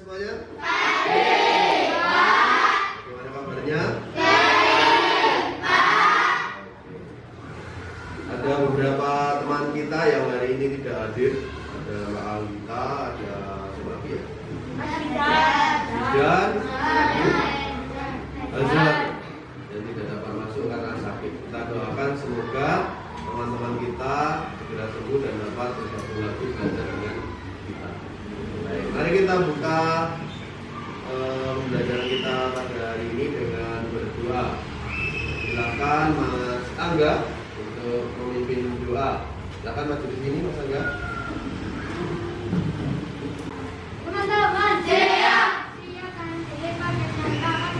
semuanya? Baik, Pak. Gimana kabarnya? Baik, Pak. Ada beberapa teman kita yang hari ini tidak hadir. Ada Mbak Alita, ada siapa lagi ya? Dan Azhar yang tidak dapat masuk karena sakit. Kita doakan semoga teman-teman kita segera sembuh dan dapat bergabung lagi belajar dengan kita. Baik, mari kita buka pembelajaran kita pada hari ini dengan berdoa. Silakan Mas Angga untuk memimpin doa. Silakan maju di sini Mas Angga. Teman-teman, siap. Silakan dilepas dan tangan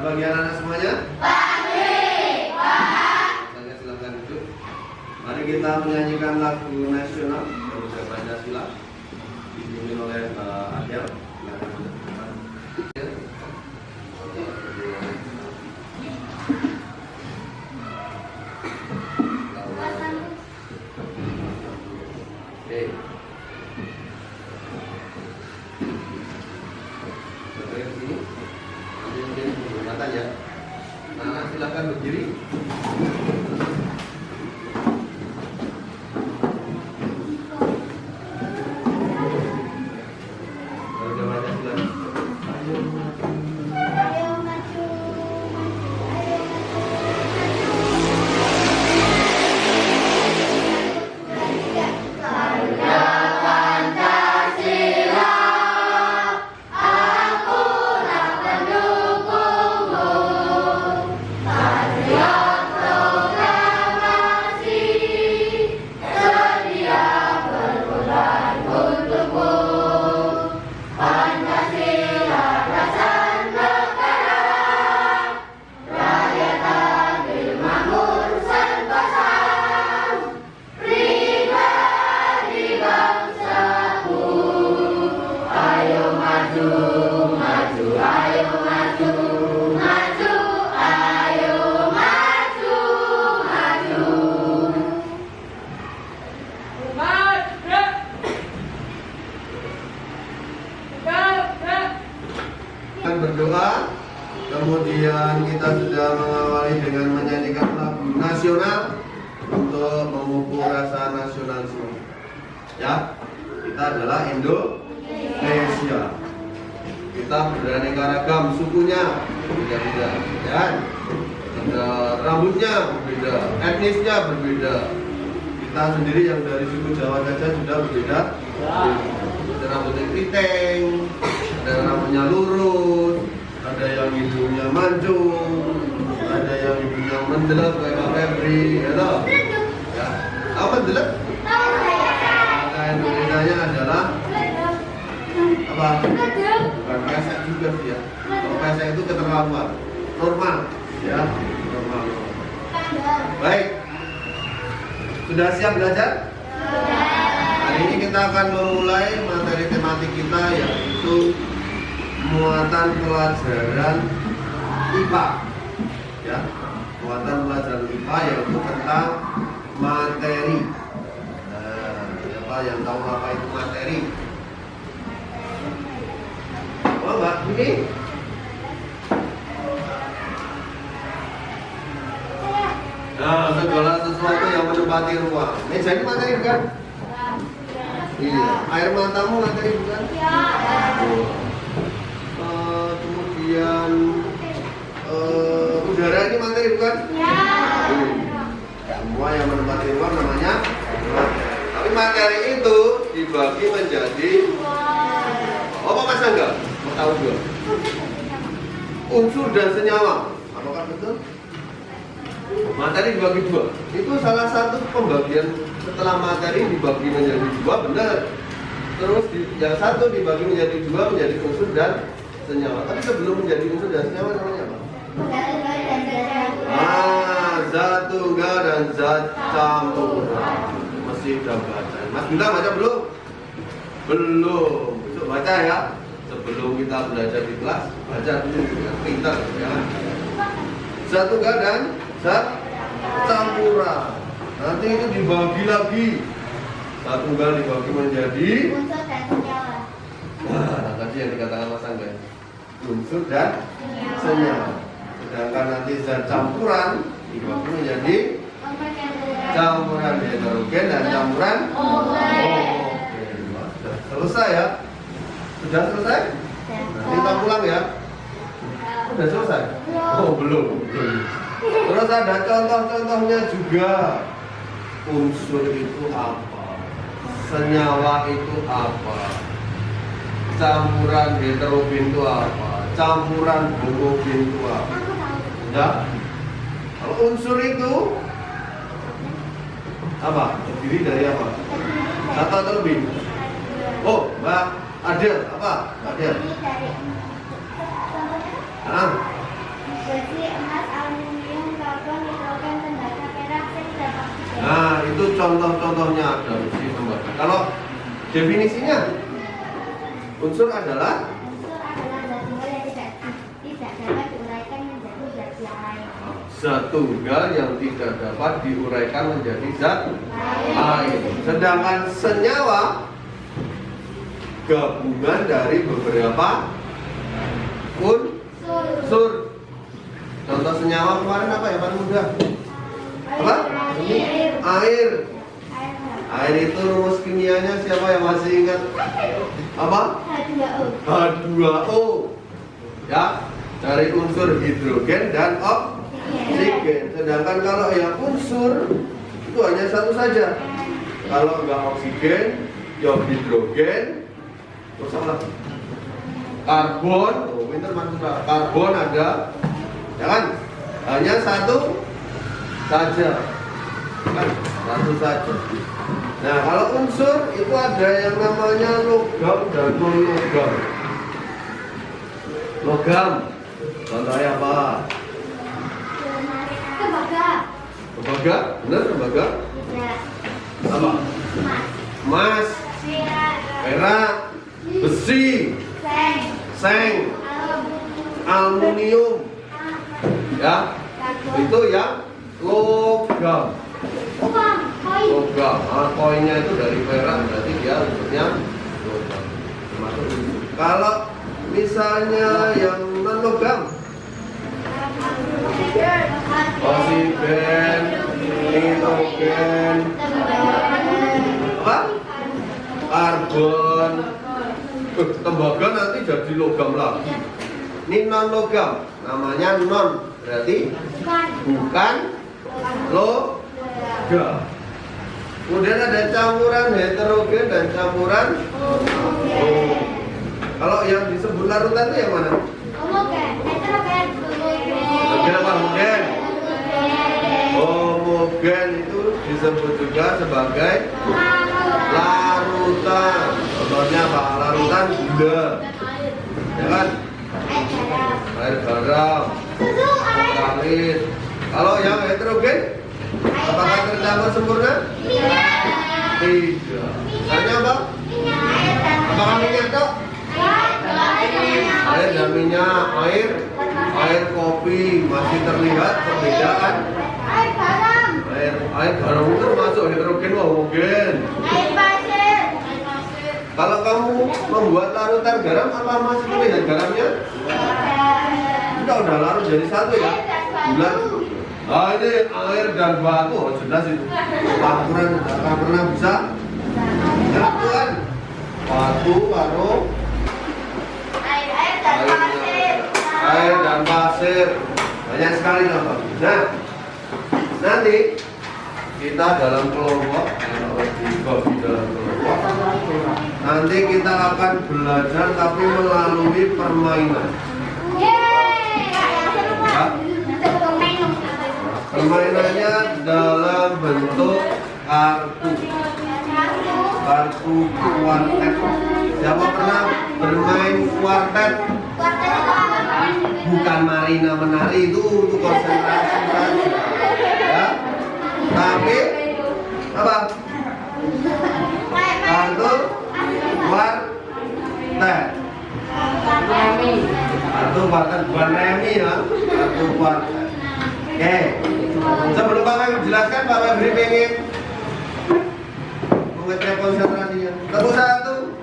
Bagian anak semuanya? Baik, Pak. Saya silakan duduk. Mari kita menyanyikan lagu nasional Garuda Pancasila dipimpin oleh Adel. Oke. Sampai ke sini. Nanti menggunakan ya. Nah, silakan berdiri. Garuda Pancasila. Ayo maju. Garuda Pancasila, akulah pendukungmu. Patriot proklamasi, sedia berkorban untukmu. Pancasila dasar negara, rakyat adil makmur sentosa, pribadi bangsaku. Ayo maju, maju, ayo maju, maju, ayo maju, maju. Akan berdoa, kemudian kita sudah mengawali dengan menyanyikan lagu nasional untuk memupuk rasa nasionalisme. Ya, kita adalah Indonesia. Kita beraneka ragam sukunya berbeda-beda, dan ada rambutnya berbeda, etnisnya berbeda. Kita sendiri yang dari suku Jawa saja sudah berbeda. Ada rambutnya keriting, ada rambutnya lurus, ada yang hidungnya mancung, ada yang hidungnya mendelep kayak Pak Febri, ya toh? Ya, apa mendelep? Bahasa Indonesianya adalah apa? Bukan pesek juga sih ya. Kalau pesek itu keterlaluan, normal, ya, normal. Baik, sudah siap belajar? Hari ini kita akan memulai materi tematik kita, yaitu muatan pelajaran IPA. Ya, muatan pelajaran IPA yaitu tentang materi. Siapa yang tahu apa itu materi? Oh, Mbak, ini? Nah, segala sesuatu yang menempati ruang. Meja ini materi bukan? Iya. Air matamu materi bukan? Kemudian udara ini materi bukan? Semua yang menempati ruang namanya materi. Tapi materi itu dibagi menjadi apa Mas Angga? Mau tahu juga? unsur dan senyawa. Apakah betul? Materi dibagi dua. Itu salah satu pembagian setelah materi dibagi menjadi dua, benar. Terus yang satu dibagi menjadi dua menjadi unsur dan senyawa. Tapi sebelum menjadi unsur dan senyawa namanya apa? Zat tunggal dan zat campuran. Masih udah baca. Mas Bunda baca belum? Belum. Besok baca ya. Sebelum kita belajar di kelas, baca dulu dengan pintar ya. Zat tunggal dan zat campuran. Nanti itu dibagi lagi. Zat tunggal dibagi menjadi unsur dan senyawa. nah, tadi yang dikatakan Mas Angga, unsur dan senyawa. Sedangkan nanti zat campuran dibagi menjadi campuran heterogen dan campuran homogen. Sudah selesai ya? Sudah selesai? Nanti kita pulang ya? Sudah selesai? Oh belum. Terus ada contoh-contohnya juga. Unsur itu apa? Senyawa itu apa? Campuran heterogen itu apa? Campuran homogen itu apa? Ya? Kalau unsur itu apa? Terdiri dari apa? Satu atau lebih? Oh, Mbak Adel, apa? Adel? Besi, emas, aluminium, karbon, nitrogen, tembaga, perak, zinc, dan oksigen. Nah, itu contoh-contohnya ada besi tembaga. Kalau definisinya, unsur adalah Zat tunggal yang tidak dapat diuraikan menjadi zat yang lain. zat tunggal yang tidak dapat diuraikan menjadi zat lain. Sedangkan senyawa gabungan dari beberapa unsur. Contoh senyawa kemarin apa ya Pak Muda? Apa? Air. Air itu rumus kimianya siapa yang masih ingat? Apa? H2O. Ya, dari unsur hidrogen dan oksigen. Sedangkan kalau yang unsur itu hanya satu saja. Kalau enggak oksigen, ya hidrogen. Terus apa? Karbon. Oh, pintar Mas Muda. Karbon ada. Ya kan? Hanya satu saja. Kan? Satu saja. Nah, kalau unsur itu ada yang namanya logam dan non logam. Logam, contohnya apa? Tembaga, benar tembaga? Apa? Emas, perak, besi, seng, aluminium, ya, itu yang logam. Logam, koinnya itu dari perak, berarti dia unsurnya logam. Termasuk kalau misalnya yang non logam, oksigen, nitrogen, apa? Karbon. Tembaga nanti jadi logam lagi. Ini non logam, namanya non, berarti bukan logam. Kemudian ada campuran heterogen dan campuran homogen. Kalau yang disebut larutan itu yang mana? Homogen apa homogen? Homogen itu disebut juga sebagai larutan. Contohnya apa? Larutan gula, ya kan? Air garam, kalit. Kalau yang heterogen, apakah tercampur sempurna? Tidak. Misalnya apa? Apakah minyak Dok? Air dan minyak, air kopi masih terlihat perbedaan. Air garam itu masuk heterogen homogen. Kalau kamu membuat larutan garam, apa masih terlihat garamnya? Enggak, udah larut jadi satu ya. Bulan. Ah, ini air dan batu, oh, jelas itu. Campuran akan pernah bisa nyatuan. Batu, karo air dan pasir. Banyak sekali contoh. Nah, nanti kita dalam kelompok, dibagi dalam kelompok. Nanti kita akan belajar tapi melalui permainan. Ya. Permainannya dalam bentuk kartu kuartet. Siapa pernah bermain kuartet? Bukan Marina menari, itu untuk konsentrasi saja. Ya. Tapi apa? Kartu kuartet. Kartu kuartet bukan remi ya. Kartu kuartet. Oke. Sebelum Pak Febri jelaskan, Pak Febri pengen mengecek konsentrasinya. Tepuk satu.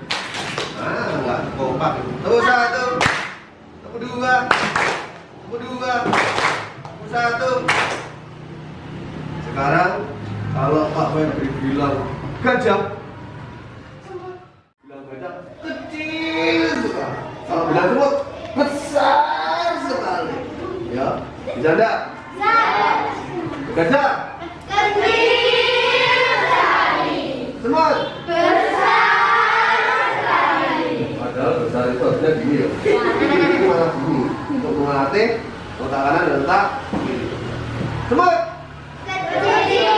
Enggak kompak. Tepuk satu. Tepuk dua. Tepuk dua. Tepuk satu. Sekarang kalau Pak Febri bilang gajah, bilang gajah kecil sekali. Kalau bilang semut besar sekali. Ya, bisa enggak? Gajah Kecil sekali. semut Besar sekali. padahal besar itu harusnya gini ya. Ini malah gini untuk melatih otak kanan dan otak kiri. Semut Kecil.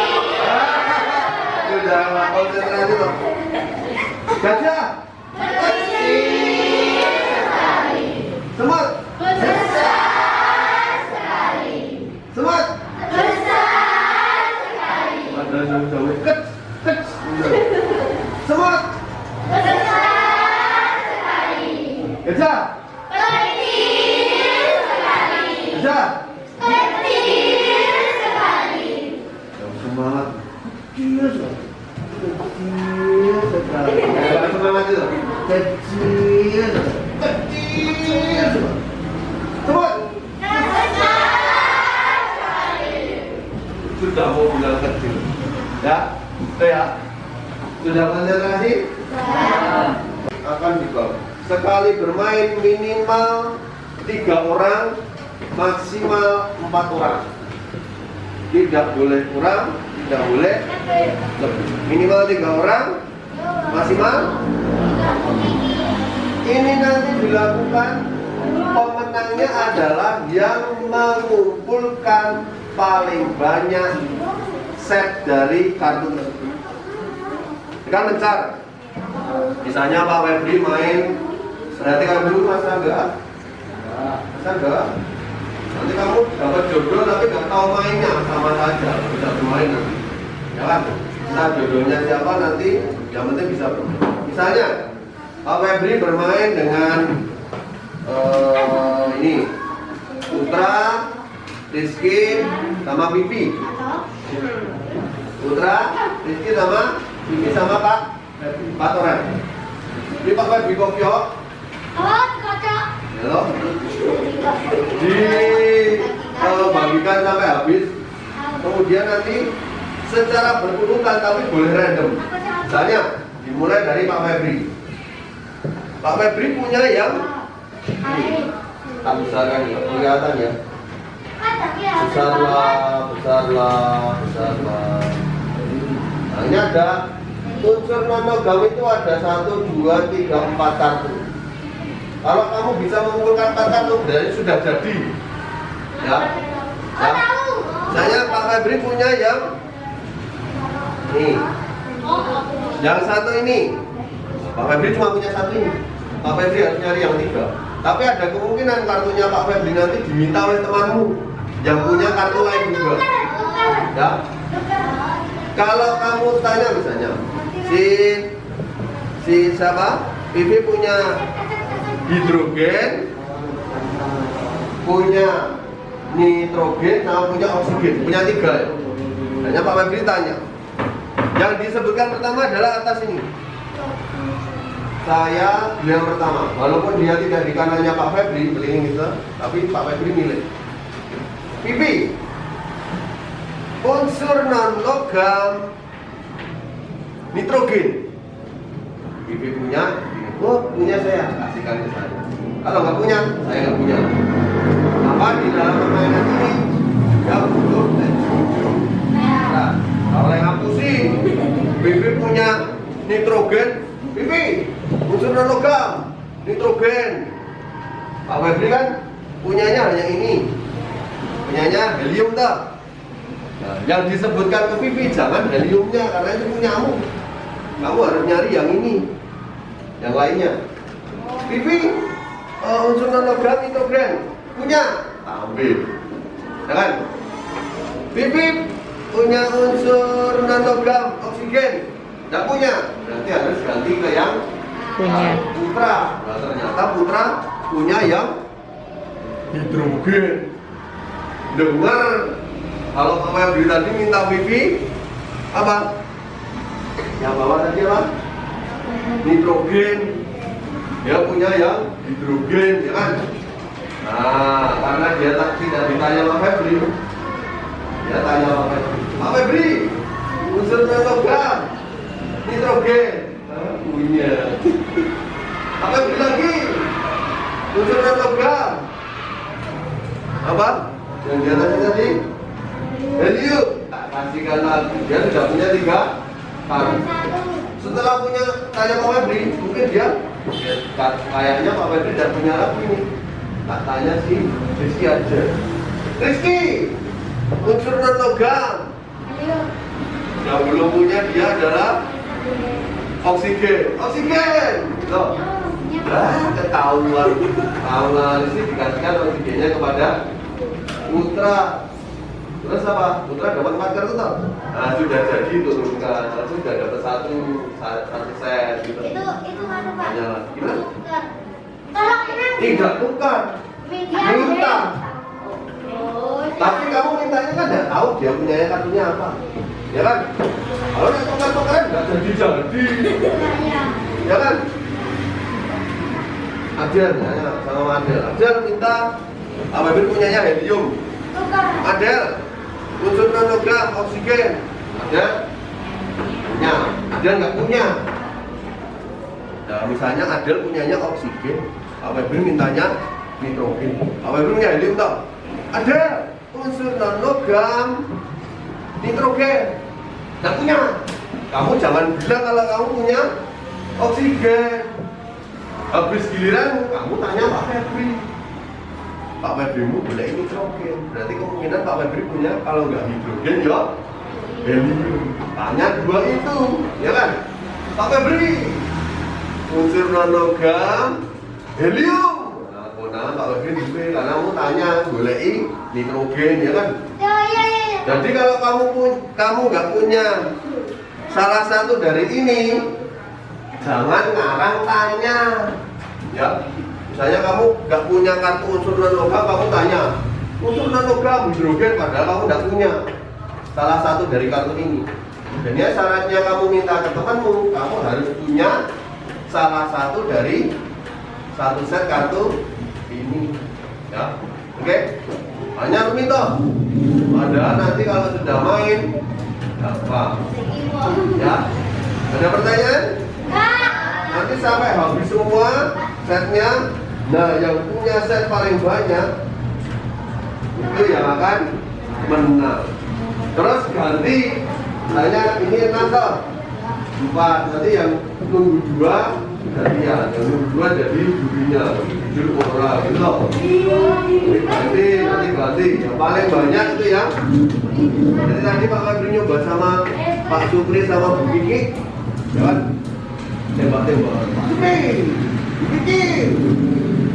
sudah nggak konsentrasi loh. Gajah Kecil sekali. semut Besar sekali. semut Besar sekali. padahal jauh-jauh kec semut Besar sekali. gajah Kecil sekali. gajah Kecil sekali. yang semangat kecil sekali. Kecil sekali. Kayak semangat itu kecil sekali. Kecil sekali. Semut Besar sekali. sudah mau bilang kecil ya, itu ya. Sudah konsentrasi? Akan dikau sekali bermain minimal 3 orang, maksimal 4 orang. Tidak boleh kurang, tidak boleh lebih. Minimal 3 orang, maksimal. Ini nanti dilakukan, pemenangnya adalah yang mengumpulkan paling banyak set dari kartu tersebut. Kan mencar. Misalnya Pak Febri main, perhatikan dulu Mas Angga. Mas Angga, nanti kamu dapat jodoh tapi nggak tahu mainnya, sama saja, bisa bermain nanti. Ya kan? Nah jodohnya siapa nanti, yang penting bisa bermain. Misalnya Pak Febri bermain dengan ini Putra, Rizky, sama Pipi. Putra, Rizky sama Pipi sama Pak Toren. Ini Pak Febri Kopio. Oh, kocok. Halo. Dibagikan sampai habis. Kemudian nanti secara berurutan tapi boleh random. Misalnya dimulai dari Pak Febri. Pak Febri punya yang tak besar kan ya, kelihatan ya. Besarlah. Nah, ini ada unsur monogam itu ada 1, 2, 3, 4 kartu. Kalau kamu bisa mengumpulkan 4 kartu, berarti sudah jadi. Ya. Ya. Saya Pak Febri punya yang nih. Yang satu ini. Pak Febri cuma punya satu ini. Pak Febri harus nyari yang 3. Tapi ada kemungkinan kartunya Pak Febri nanti diminta oleh temanmu yang punya kartu lain juga. Ya. Kalau kamu tanya misalnya, si siapa? Vivi punya hidrogen, punya nitrogen, sama punya oksigen, punya 3 ya. Hanya Pak Febri tanya. Yang disebutkan pertama adalah atas ini. Saya beli yang pertama, walaupun dia tidak di kanannya Pak Febri, beli ini gitu, tapi Pak Febri milih. Pipi, unsur non logam nitrogen. Pipi punya, oh punya saya, kasihkan ke saya. Kalau nggak punya, saya nggak punya. Apa di dalam permainan ini dia butuh nah, kalau yang ngapusin, Pipi punya nitrogen, Pipi unsur non logam nitrogen. Pak Febri kan punyanya hanya ini. punyanya helium tak? Nah, yang disebutkan ke Vivi jangan heliumnya karena itu punyamu. Kamu harus nyari yang ini, yang lainnya. Vivi, unsur non-logam nitrogen punya, ambil. Ya kan? Vivi punya unsur non-logam oksigen, tidak punya, berarti harus ganti ke yang Punya. Putra. Nah, ternyata Putra punya yang hidrogen. Dengar kalau Pak Febri tadi minta Vivi apa? Yang bawa tadi apa? Nitrogen. Dia punya yang hidrogen, ya kan? Nah, karena dia tidak ditanya Pak Febri, dia tanya Pak Febri. Pak Febri, unsur non-logam nitrogen. Punya. Pak Febri lagi unsur non-logam apa? Yang dia tadi helium. Tak kasihkan lagi. Dia sudah punya 3 kan. Setelah punya tanya Pak Febri, mungkin dia kayaknya Pak Febri tidak punya lagi nih. Tak tanya si Rizky aja. Rizky, unsur non-logam yang belum punya dia adalah oksigen. Oksigen. Loh. Ketahuan. Awal sih dikasihkan oksigennya kepada Putra. Terus apa? Putra dapat 4 kartu toh? Nah, sudah jadi turunkan. Sudah dapat satu set gitu. Itu mana Pak? Hanya gimana? Tolong kenapa? Tidak tukar. Minta. Tapi kamu mintanya kan nggak tahu dia punya kartunya apa, ya kan? Kalau nggak tukar-tukaran nggak jadi, ya kan? Adel, nanya sama Adel. Adel minta Pak Febri punyanya helium. Adel, unsur non-logam oksigen. Adel punya, Adel nggak punya. Nah, misalnya Adel punyanya oksigen, Pak Febri mintanya nitrogen. Pak Febri punya helium toh? Adel, unsur non-logam nitrogen. Nggak punya. Kamu jangan bilang kalau kamu punya oksigen. Habis giliran kamu tanya Pak Febri. Pak Febrimu boleh ini nitrogen. Berarti kemungkinan Pak Febri punya kalau nggak hidrogen ya helium. Tanya 2 itu, ya kan? Pak Febri, unsur non-logam helium. Nah, Pak Febri juga karena kamu tanya boleh nitrogen, ya kan? Ya. Jadi kalau kamu nggak punya salah satu dari ini, jangan ngarang tanya, ya. Misalnya kamu nggak punya kartu unsur non-logam, kamu tanya unsur non-logam hidrogen, padahal kamu nggak punya salah satu dari kartu ini. Dan ya syaratnya kamu minta ke temanmu, kamu harus punya salah satu dari satu set kartu ini, ya. Oke? Hanya rumit toh. Padahal nanti kalau sudah main, apa? Ya. Ada pertanyaan? Nanti sampai habis semua setnya. Nah, yang punya set paling banyak itu yang akan menang. Terus ganti, misalnya ini 6 toh, 4. Nanti yang nunggu 2 gantian, yang nunggu 2 jadi jurinya, juri orang gitu loh. Nanti ganti. Yang paling banyak itu yang jadi tadi Pak Febri nyoba sama Pak Supri sama Bu Kiki, ya kan? Tembak-tembak. Bu Kiki,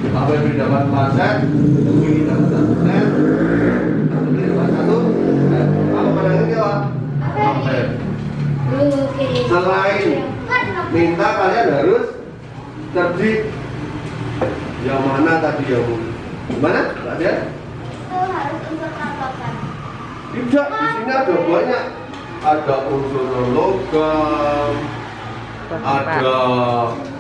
Pak Febri dapat 4 set, Bu Kiki dapat 1 set, Pak Supri dapat 1 set. Kalau menangin ya Pak? Pak Febri. Selain minta kalian harus cerdik. Yang mana tadi yang gimana? Nggak ada? Itu harus unsur non-logam. Tidak, di sini ada banyak. Ada unsur non-logam, ada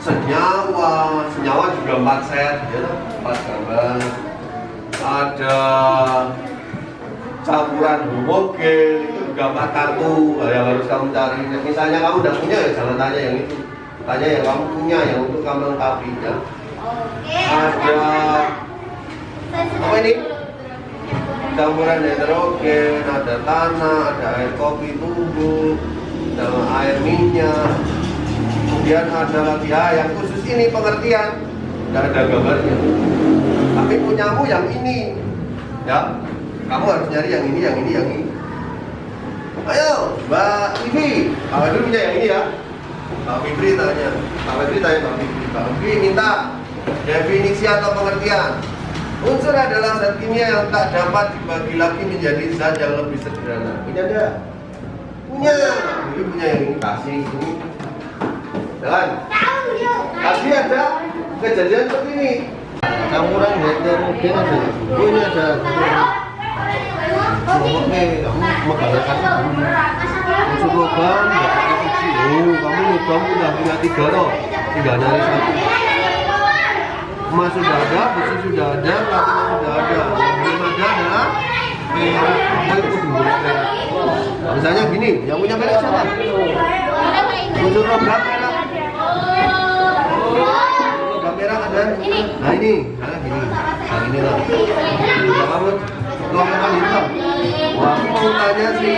senyawa juga 4 set, ya, 4 gambar. Ada campuran homogen, itu juga 4 kartu yang harus kamu cari. Misalnya kamu udah punya, ya jangan tanya yang itu, tanya yang kamu punya, yang untuk kamu lengkapi, ya. Oke. Ada apa ini? Campuran heterogen, ada tanah, ada air kopi tubuh, ada air minyak. Kemudian ada lagi yang khusus ini pengertian, nggak ada gambarnya. Tapi punyamu yang ini, ya. Kamu harus nyari yang ini, yang ini, yang ini. Ayo, Mbak Vivi. Pak Febri punya yang ini ya. Pak Febri tanya. Pak Febri tanya Pak Febri. Pak Febri minta definisi atau pengertian. Unsur adalah zat kimia yang tak dapat dibagi lagi menjadi zat yang lebih sederhana. Punya enggak? Punya. Ini punya yang ini, kasih ini. Jalan. Tadi ada kejadian seperti ini. Campuran heterogen ada. Oh, ini ada. Oke, kamu menggalakkan unsur logam, dapat fiksi. Oh, kamu logam sudah punya 3 loh. Tinggal nyari 1. Emas sudah ada, besi sudah ada, platina sudah ada. Yang belum ada adalah perak. Misalnya gini, yang punya perak siapa? Unsur logam perak. Logam perak ada. Nah ini, karena gini. Nah ini lah. Kalau kamu logam hitam. Wah, aku mau tanya sih.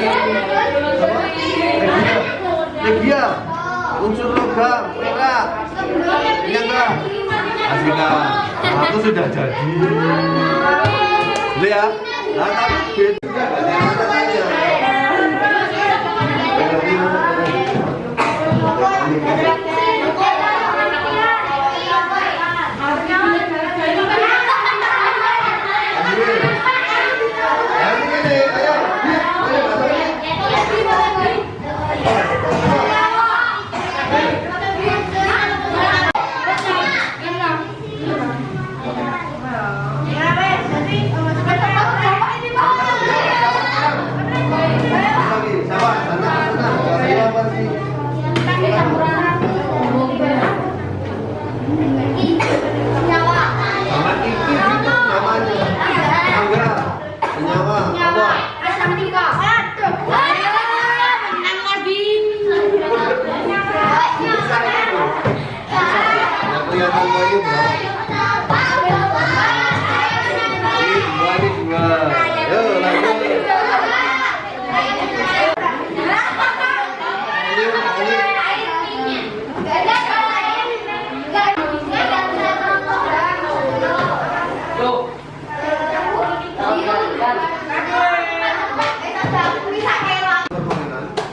Apa? Regia. Unsur logam perak. Iya enggak? Aslikan. Aku sudah jadi. Lihat. Nah, tapi beda katanya.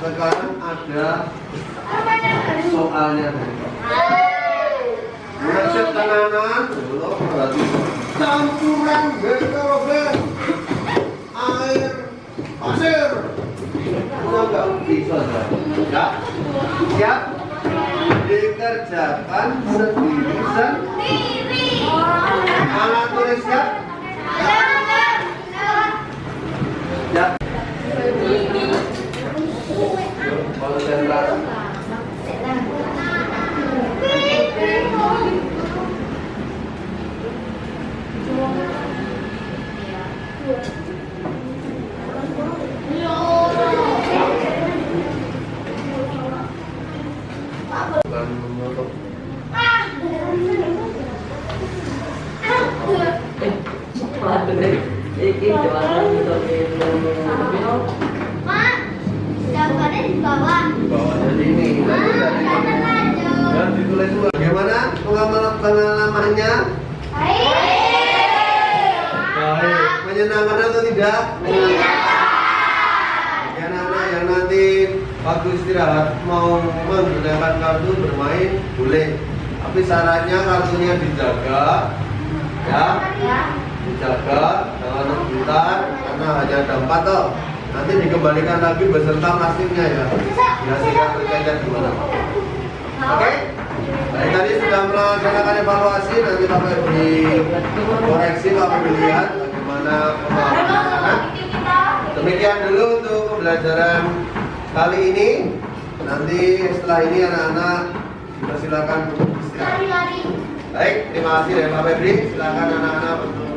Sekarang ada soalnya. Resep kanan, campuran heterogen air pasir. Enggak bisa ya. Siap? Dikerjakan sendiri. Alat tulis siap? Siap. Konsentrasi. Dan ditulis bagaimana pengalamannya? Baik. Menyenangkan atau tidak? Ya anak-anak yang nanti waktu istirahat mau menggunakan kartu bermain boleh, tapi syaratnya kartunya dijaga, ya, dijaga jangan rebutan karena hanya ada 4 toh. Nanti dikembalikan lagi beserta plastiknya ya. Ya tidak tercacat gimana? Oke? Baik, tadi sudah melaksanakan evaluasi, nanti Bapak dikoreksi, Bapak lihat bagaimana pemahaman anak. Demikian dulu untuk pembelajaran kali ini. Nanti setelah ini anak-anak dipersilakan untuk istirahat. Baik, terima kasih dari Pak Febri. Silakan anak-anak untuk